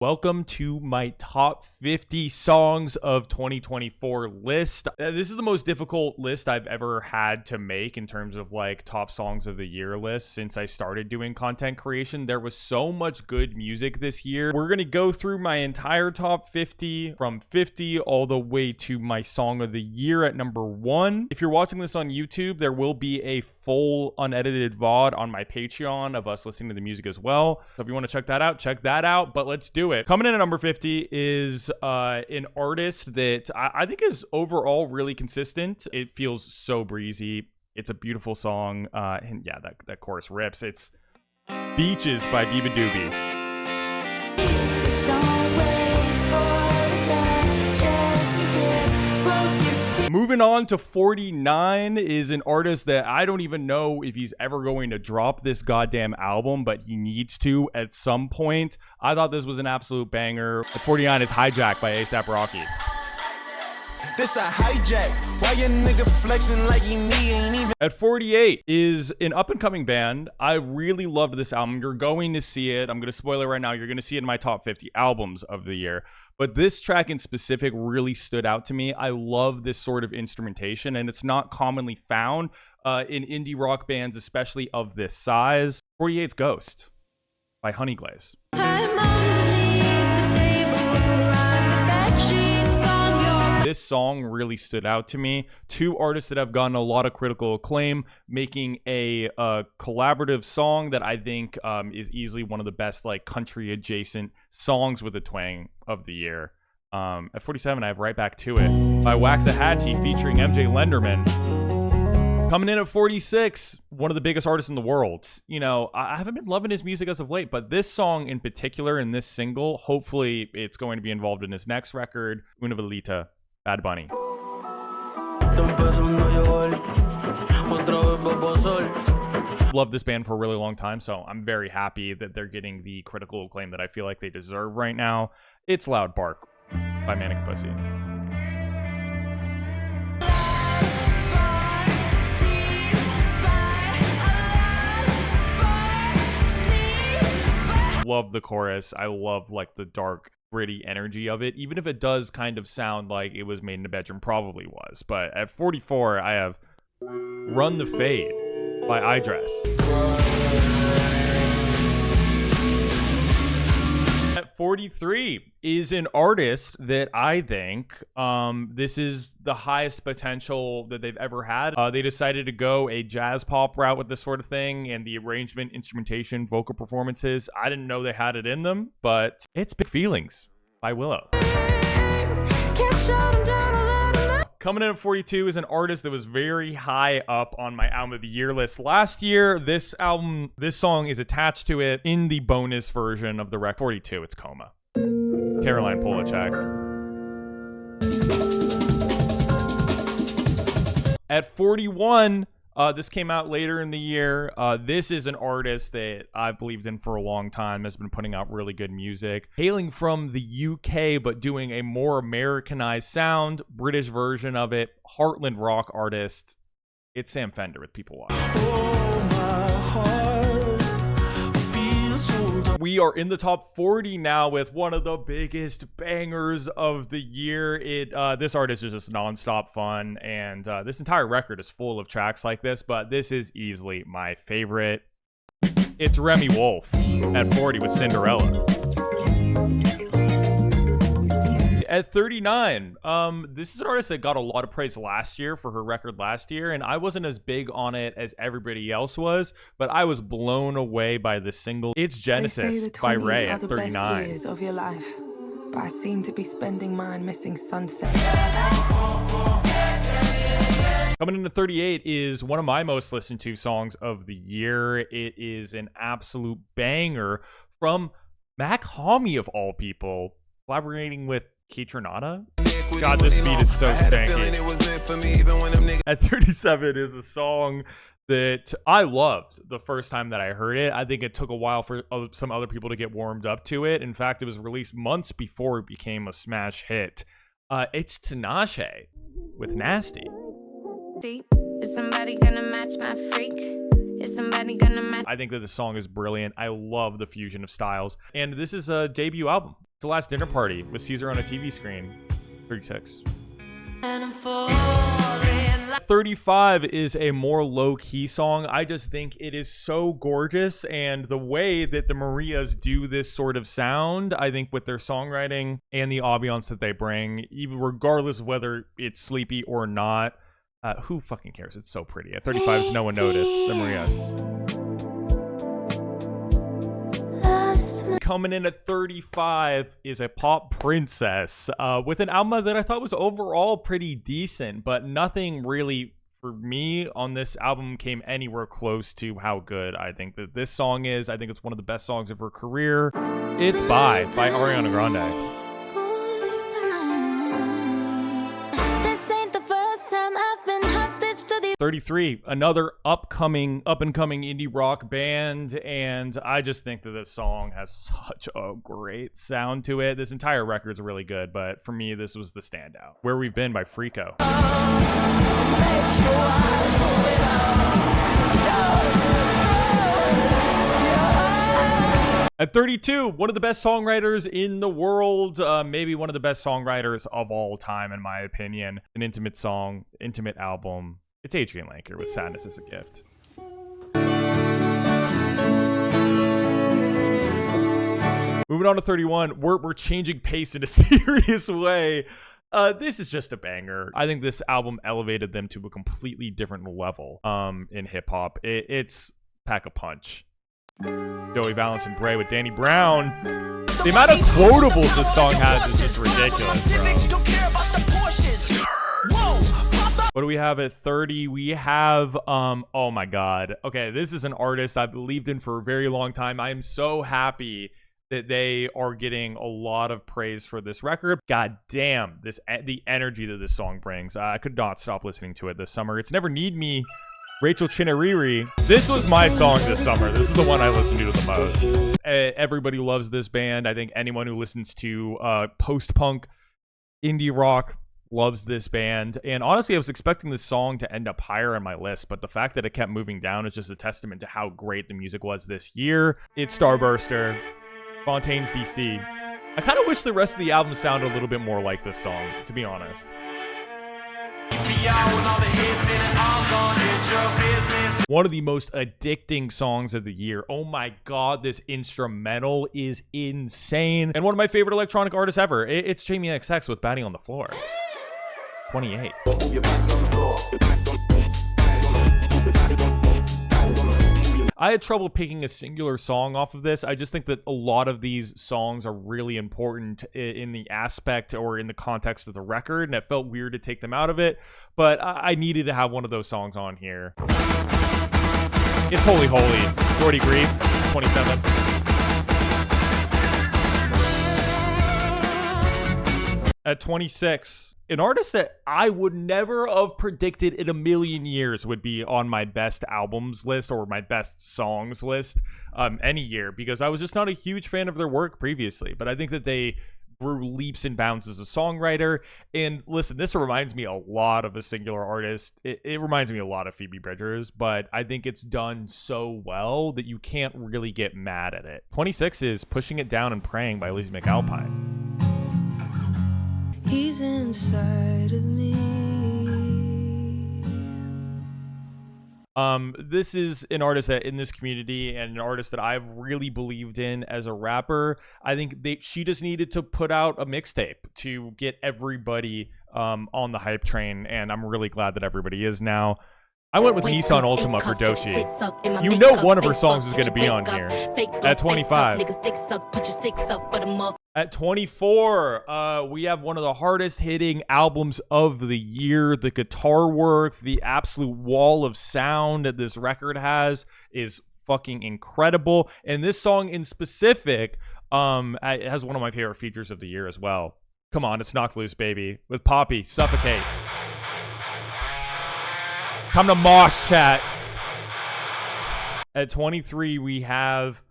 Welcome to my top 50 songs of 2024 list. This is the most difficult list I've ever had to make in terms of like top songs of the year list since I started doing content creation. There was so much good music this year. We're going to go through my entire top 50 from 50 all the way to my song of the year at number 1. If you're watching this on YouTube, there will be a full unedited VOD on my Patreon of us listening to the music as well. So if you want to check that out, but let's do it. Coming in at number 50 is an artist that I think is overall really consistent. It feels so breezy. It's a beautiful song. And yeah, that chorus rips. It's Beaches by Biba Doobie. Moving on to 49 is an artist that I don't even know if he's ever going to drop this goddamn album, but he needs to at some point. I thought this was an absolute banger. At 49 is HIGJACK by A$AP Rocky. This a hijack. Why your nigga flexing like he me ain't even. At 48 is an up-and-coming band. I really loved this album. You're going to see it. I'm going to spoil it right now. You're going to see it in my top 50 albums of the year. But this track in specific really stood out to me. I love this sort of instrumentation, and it's not commonly found in indie rock bands, especially of this size. 48's Ghost by Honeyglaze. This song really stood out to me. Two artists that have gotten a lot of critical acclaim, making a collaborative song that I think is easily one of the best like country adjacent songs with a twang of the year. At 47, I have Right Back to It by Waxahachie featuring MJ Lenderman. Coming in at 46, one of the biggest artists in the world. You know, I haven't been loving his music as of late, but this song in particular and this single, hopefully it's going to be involved in his next record, Una Velita. Bad Bunny. Loved this band for a really long time, so I'm very happy that they're getting the critical acclaim that I feel like they deserve right now. It's Loud Bark by Manic Pussy. Love the chorus. I love like the dark, gritty energy of it, even if it does kind of sound like it was made in a bedroom. Probably was. But at 44, I have Run the Fade by iDress. At 43 is an artist that I think this is the highest potential that they've ever had. They decided to go a jazz pop route with this sort of thing, and the arrangement, instrumentation, vocal performances, I didn't know they had it in them, but it's Big Feelings by Willow. Coming in at 42 is an artist that was very high up on my album of the year list last year. This song is attached to it in the bonus version of the rec. 42, it's Coma. Caroline Polachek. At 41, this came out later in the year. This is an artist that I've believed in for a long time, has been putting out really good music. Hailing from the UK, but doing a more Americanized sound, British version of it, Heartland rock artist. It's Sam Fender with People Watch. Oh, my heart feels so. We are in the top 40 now with one of the biggest bangers of the year. This artist is just nonstop fun, and this entire record is full of tracks like this, but this is easily my favorite. It's Remy Wolf at 40 with Cinderella. At 39, this is an artist that got a lot of praise last year for her record last year, and I wasn't as big on it as everybody else was, but I was blown away by the single. It's Genesis by Ray at 39. Best years of your life, but I seem to be spending mine missing sunset. Coming into 38 is one of my most listened to songs of the year. It is an absolute banger from Mac Homie of all people, collaborating with Keytronada. God, this beat is so stanky. At 37 is a song that I loved the first time that I heard it. I think it took a while for some other people to get warmed up to it. In fact, it was released months before it became a smash hit. It's Tinashe with Nasty. Is somebody gonna match my freak? Is somebody gonna match? I think that the song is brilliant. I love the fusion of styles. And this is a debut album. It's the last dinner party with Caesar on a TV screen. 36. And I'm falling like 35 is a more low-key song. I just think it is so gorgeous, and the way that the Marias do this sort of sound, I think with their songwriting and the ambiance that they bring, even regardless of whether it's sleepy or not, who fucking cares? It's so pretty. At 35 is No One Noticed, the Marias. Coming in at 35 is a Pop Princess with an album that I thought was overall pretty decent, but nothing really for me on this album came anywhere close to how good I think that this song is. I think it's one of the best songs of her career. It's by Ariana Grande. this ain't the first time I've been hostage to these 33, another up-and-coming indie rock band, and I just think that this song has such a great sound to it. This entire record is really good, but for me, this was the standout. Where We've Been by Freako. At 32, one of the best songwriters in the world, maybe one of the best songwriters of all time, in my opinion. An intimate song, intimate album. It's Adrian Lanker with Sadness is a Gift. Moving on to 31, we're changing pace in a serious way. This is just a banger. I think this album elevated them to a completely different level in hip-hop. It's Pack-a-Punch. Joey Valance and Bray with Danny Brown. The amount of quotables this song has is just ridiculous, bro. What do we have at 30? We have, oh my God. Okay, this is an artist I've believed in for a very long time. I am so happy that they are getting a lot of praise for this record. God damn, the energy that this song brings. I could not stop listening to it this summer. It's Never Need Me, Rachel Chinariri. This was my song this summer. This is the one I listened to the most. Everybody loves this band. I think anyone who listens to post-punk, indie rock loves this band. And honestly, I was expecting this song to end up higher on my list, but the fact that it kept moving down is just a testament to how great the music was this year. It's Starburster, Fontaine's DC. I kind of wish the rest of the album sounded a little bit more like this song, to be honest. One of the most addicting songs of the year. Oh my God, this instrumental is insane. And one of my favorite electronic artists ever. It's Jamie XX with Baddy On The Floor. 28. I had trouble picking a singular song off of this. I just think that a lot of these songs are really important in the aspect or in the context of the record, and it felt weird to take them out of it, but I needed to have one of those songs on here. It's Holy Holy, Jordy Grieve, 27. At 26, an artist that I would never have predicted in a million years would be on my best albums list or my best songs list any year, because I was just not a huge fan of their work previously, but I think that they grew leaps and bounds as a songwriter. And listen, this reminds me a lot of a singular artist. It reminds me a lot of Phoebe Bridgers, but I think it's done so well that you can't really get mad at it. 26 is Pushing It Down and Praying by Lizzie McAlpine. He's inside of me. This is an artist that in this community and an artist that I've really believed in as a rapper. I think she just needed to put out a mixtape to get everybody on the hype train, and I'm really glad that everybody is now. I went with Nissan Altima for Doshi. You know one of her songs is going to be on here. At 25. At 24, we have one of the hardest hitting albums of the year. The guitar work, the absolute wall of sound that this record has is fucking incredible. And this song in specific it has one of my favorite features of the year as well. Come on, it's Knocked Loose, baby. With Poppy, Suffocate. Come to Mosh Chat. At 23, we have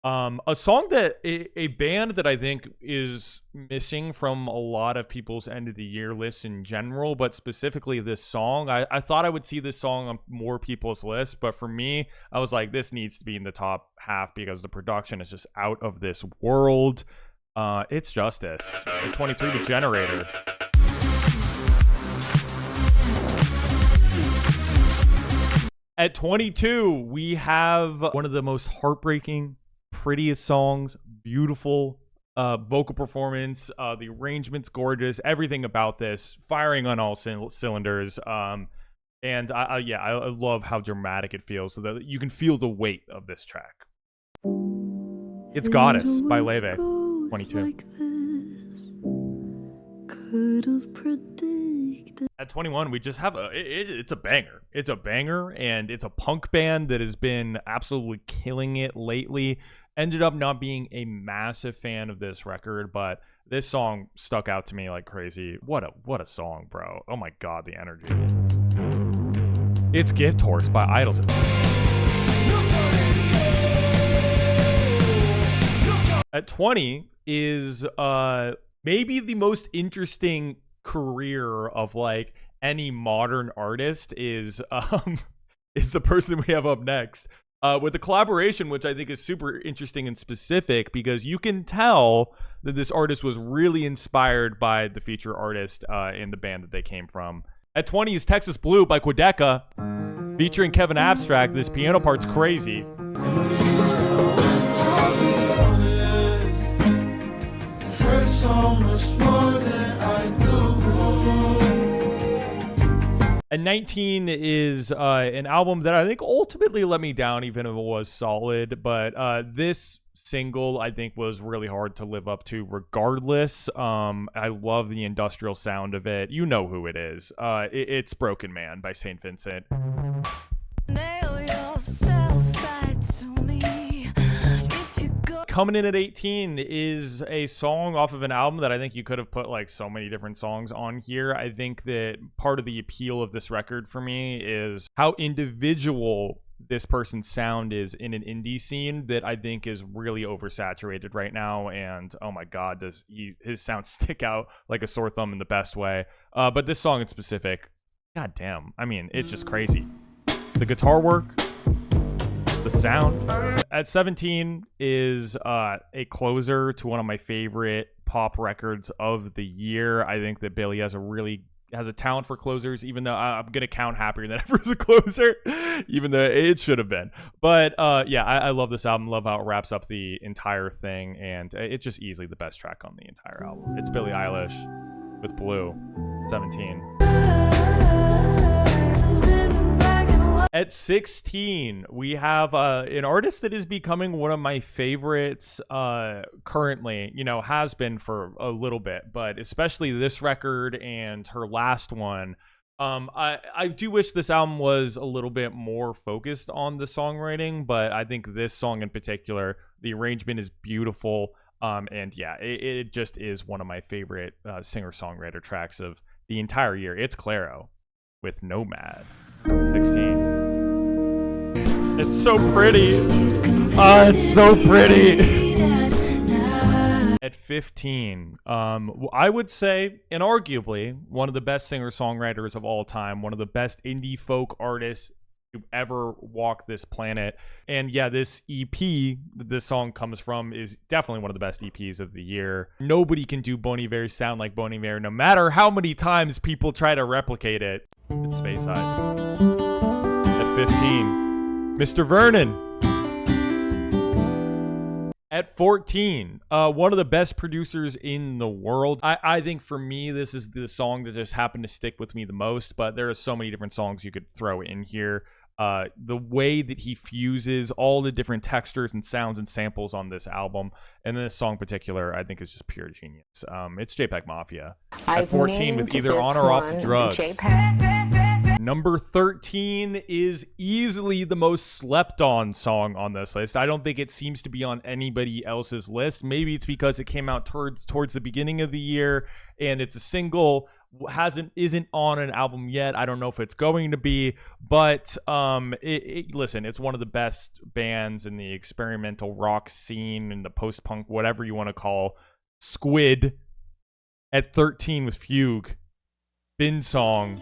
A song that a band that I think is missing from a lot of people's end of the year lists in general, but specifically this song. I thought I would see this song on more people's lists, but for me, I was like, this needs to be in the top half because the production is just out of this world. It's Justice. At 23, The Generator. At 22, we have one of the most heartbreaking, prettiest songs, beautiful vocal performance, the arrangement's gorgeous, everything about this firing on all cylinders. And I love how dramatic it feels, so that you can feel the weight of this track. It's Goddess by Leve. 22. At 21, we just have it's a banger. It's a banger, and it's a punk band that has been absolutely killing it lately. Ended up not being a massive fan of this record, but this song stuck out to me like crazy. What a song, bro. Oh my god, the energy. It's Gift Horse by Idols. At 20 is maybe the most interesting career of like any modern artist is the person we have up next. With a collaboration, which I think is super interesting and specific, because you can tell that this artist was really inspired by the feature artist in the band that they came from. At 20 is Texas Blue by Quedeca, featuring Kevin Abstract. This piano part's crazy. And 19 is an album that I think ultimately let me down, even if it was solid. But this single, I think, was really hard to live up to regardless. I love the industrial sound of it. You know who it is. It's Broken Man by St. Vincent. Nail yourself back to me. Coming in at 18 is a song off of an album that I think you could have put like so many different songs on here. I think that part of the appeal of this record for me is how individual this person's sound is in an indie scene that I think is really oversaturated right now. And oh my god, does his sound stick out like a sore thumb in the best way. But this song in specific, god damn, I mean, it's just crazy. The guitar work, the sound. At 17 is a closer to one of my favorite pop records of the year. I think that Billy has a talent for closers, even though I'm gonna count Happier Than Ever as a closer, even though it should have been. But yeah, I love this album, love how it wraps up the entire thing, and it's just easily the best track on the entire album. It's Billie Eilish with Blue. 17. At 16, we have an artist that is becoming one of my favorites currently, has been for a little bit, but especially this record and her last one. I do wish this album was a little bit more focused on the songwriting, but I think this song in particular, the arrangement is beautiful. And yeah, it just is one of my favorite singer-songwriter tracks of the entire year. It's Clairo with Nomad. 16. It's so pretty. It's so pretty. At 15, I would say, and arguably, one of the best singer-songwriters of all time, one of the best indie folk artists to ever walk this planet. And yeah, this EP that this song comes from is definitely one of the best EPs of the year. Nobody can do Bon Iver's sound like Bon Iver, no matter how many times people try to replicate it. It's Speyside. At 15. Mr. Vernon. At 14, one of the best producers in the world. I think for me, this is the song that just happened to stick with me the most, but there are so many different songs you could throw in here. The way that he fuses all the different textures and sounds and samples on this album, and this song in particular, I think is just pure genius. It's JPEG Mafia. At 14 with Either On or Off the Drugs. Number 13 is easily the most slept on song on this list. I don't think it seems to be on anybody else's list. Maybe it's because it came out towards the beginning of the year and it's a single, isn't on an album yet. I don't know if it's going to be, but listen, it's one of the best bands in the experimental rock scene, in the post-punk, whatever you want to call. Squid at 13 with Fugue. Bin Song.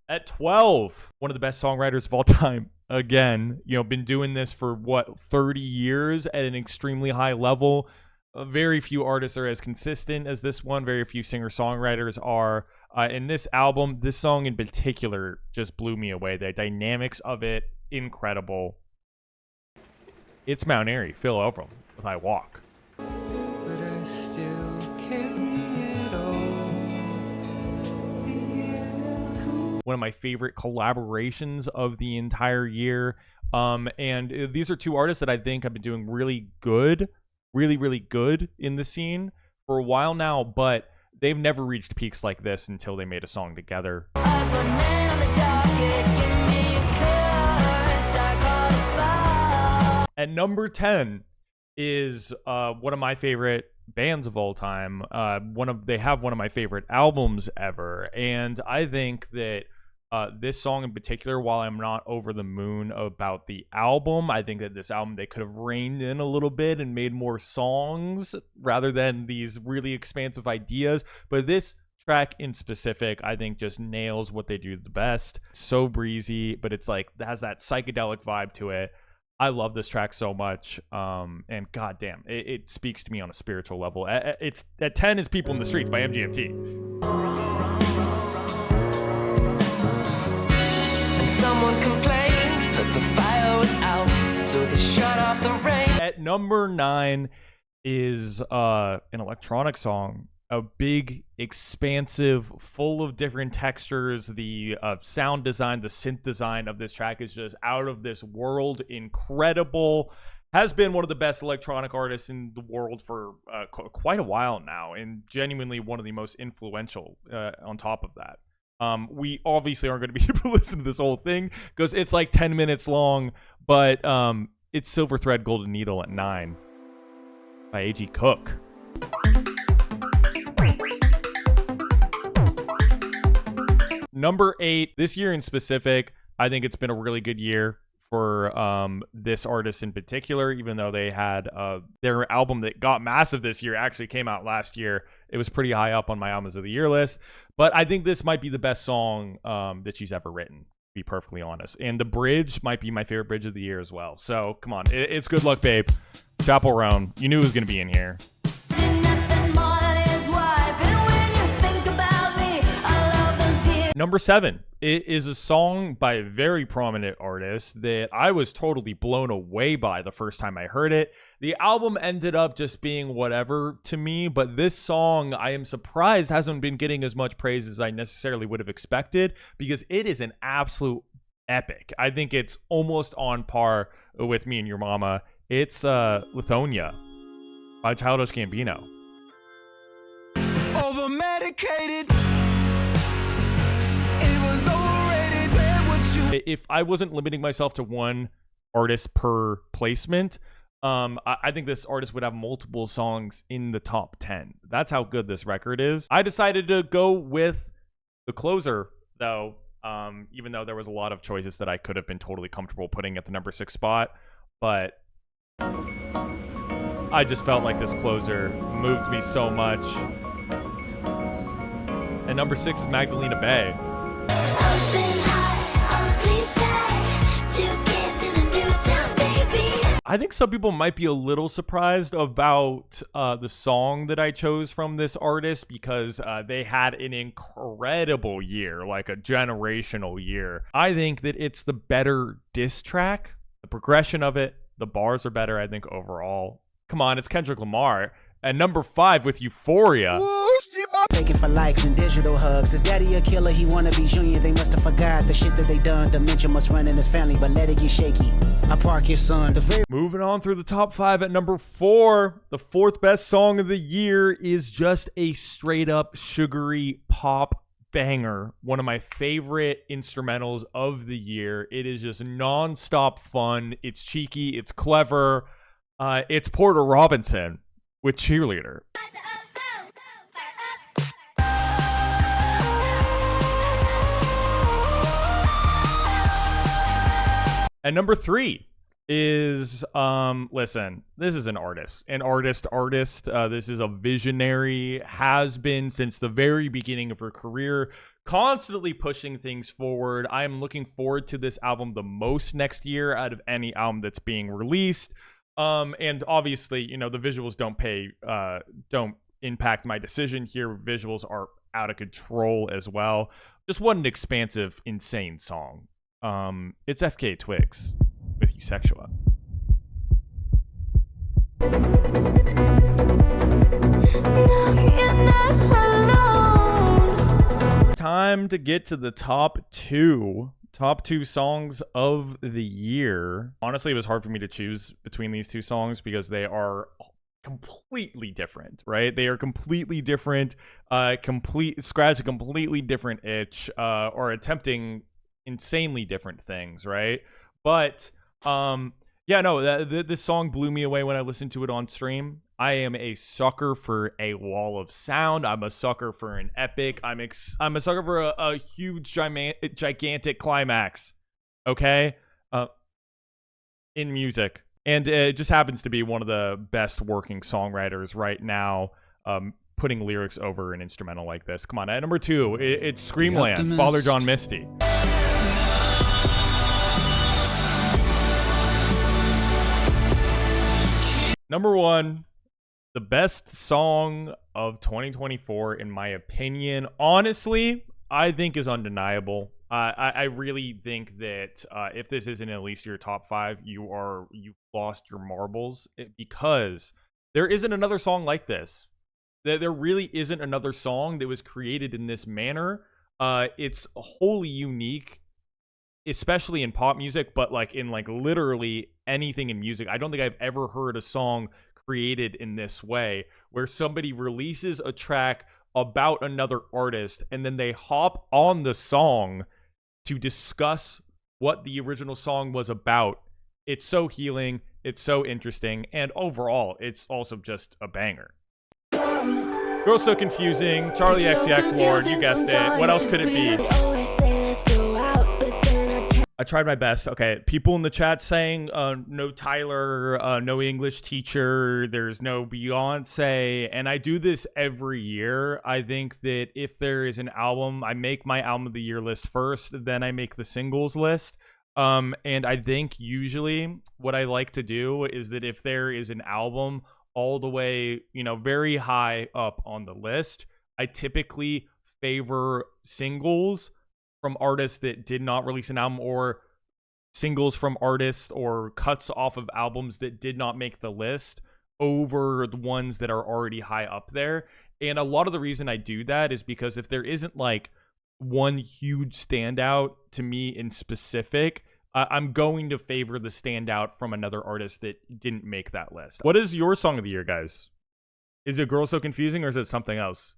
At 12, one of the best songwriters of all time. Again, been doing this for 30 years at an extremely high level. Very few artists are as consistent as this one. Very few singer-songwriters are. In this album, this song in particular just blew me away. The dynamics of it, incredible. It's Mount Airy, Phil Elverum with I Walk. But I still carry it all. One of my favorite collaborations of the entire year. And these are two artists that I think have been doing really good, really good in the scene for a while now, but they've never reached peaks like this until they made a song together. At number 10 is one of my favorite bands of all time. They have one of my favorite albums ever, and I think that this song in particular, while I'm not over the moon about the album, I think that this album they could have reined in a little bit and made more songs rather than these really expansive ideas. But this track in specific, I think, just nails what they do the best. So breezy, but it's like it has that psychedelic vibe to it. I love this track so much, and goddamn, it speaks to me on a spiritual level. It's at 10 is "People in the Streets" by MGMT. And someone complained that the fire was out, so they shut off the rain. At number 9 is an electronic song. A big, expansive, full of different textures. The sound design, the synth design of this track is just out of this world. Incredible. Has been one of the best electronic artists in the world for quite a while now, and genuinely one of the most influential on top of that. We obviously aren't going to be able to listen to this whole thing because it's like 10 minutes long, but it's Silver Thread Golden Needle at 9 by A.G. Cook. Number 8, this year in specific, I think it's been a really good year for this artist in particular, even though they had their album that got massive this year actually came out last year. It was pretty high up on my albums of the year list, but I think this might be the best song that she's ever written, to be perfectly honest. And the bridge might be my favorite bridge of the year as well. So come on, it's Good Luck Babe. Chapel Roan, you knew it was going to be in here. Number 7, it is a song by a very prominent artist that I was totally blown away by the first time I heard it. The album ended up just being whatever to me, but this song, I am surprised, hasn't been getting as much praise as I necessarily would have expected, because it is an absolute epic. I think it's almost on par with Me and Your Mama. It's Lithonia by Childish Gambino. Over-medicated. If I wasn't limiting myself to one artist per placement, I think this artist would have multiple songs in the top 10. That's how good this record is. I decided to go with the closer, though, even though there was a lot of choices that I could have been totally comfortable putting at the number 6 spot. But I just felt like this closer moved me so much. And number 6 is Magdalena Bay. I think some people might be a little surprised about the song that I chose from this artist, because they had an incredible year, like a generational year. I think that it's the better diss track. The progression of it, the bars are better, I think, overall. Come on, it's Kendrick Lamar. At number 5 with Euphoria. Taking for likes and digital hugs. Is daddy a killer? He wanna be junior. They must have forgot the shit that they done. Dementia must run in his family, but let it get shaky. I park his son. Moving on through the top 5 at number 4. The 4th best song of the year is just a straight up sugary pop banger. One of my favorite instrumentals of the year. It is just non-stop fun. It's cheeky. It's clever. It's Porter Robinson with Cheerleader. And number 3 is, listen, this is an artist. This is a visionary, has been since the very beginning of her career, constantly pushing things forward. I am looking forward to this album the most next year out of any album that's being released. And obviously, you know, the visuals don't impact my decision here. Visuals are out of control as well. Just what an expansive, insane song. It's FKA Twigs with Eusexua. Time to get to the top two songs of the year. Honestly, it was hard for me to choose between these two songs because they are completely different, right? They are completely different, scratch a completely different itch, or attempting insanely different things, right? But yeah, no, this song blew me away when I listened to it on stream. I am a sucker for a wall of sound. I'm a sucker for an epic. I'm a sucker for a huge, gigantic climax. Okay, in music, and it just happens to be one of the best working songwriters right now. Putting lyrics over an instrumental like this. Come on, at number 2, it's Screamland, Father John Misty. Number 1, the best song of 2024, in my opinion, honestly, I think is undeniable. I really think that if this isn't at least your top 5, you've lost your marbles, because there isn't another song like this. There really isn't another song that was created in this manner. It's wholly unique, especially in pop music, but like in like literally anything in music. I don't think I've ever heard a song created in this way, where somebody releases a track about another artist and then they hop on the song to discuss what the original song was about. It's so healing, it's so interesting, and overall, it's also just a banger. Girls So Confusing, Charlie XCX Lord, you guessed it. What else could it be? I tried my best. Okay, people in the chat saying no Tyler, no English teacher, there's no Beyonce, and I do this every year. I think that if there is an album, I make my album of the year list first, then I make the singles list. And I think usually what I like to do is that if there is an album all the way, you know, very high up on the list, I typically favor singles from artists that did not release an album, or singles from artists or cuts off of albums that did not make the list, over the ones that are already high up there. And a lot of the reason I do that is because if there isn't like one huge standout to me in specific, I'm going to favor the standout from another artist that didn't make that list. What is your song of the year, guys? Is it Girl So Confusing, or is it something else?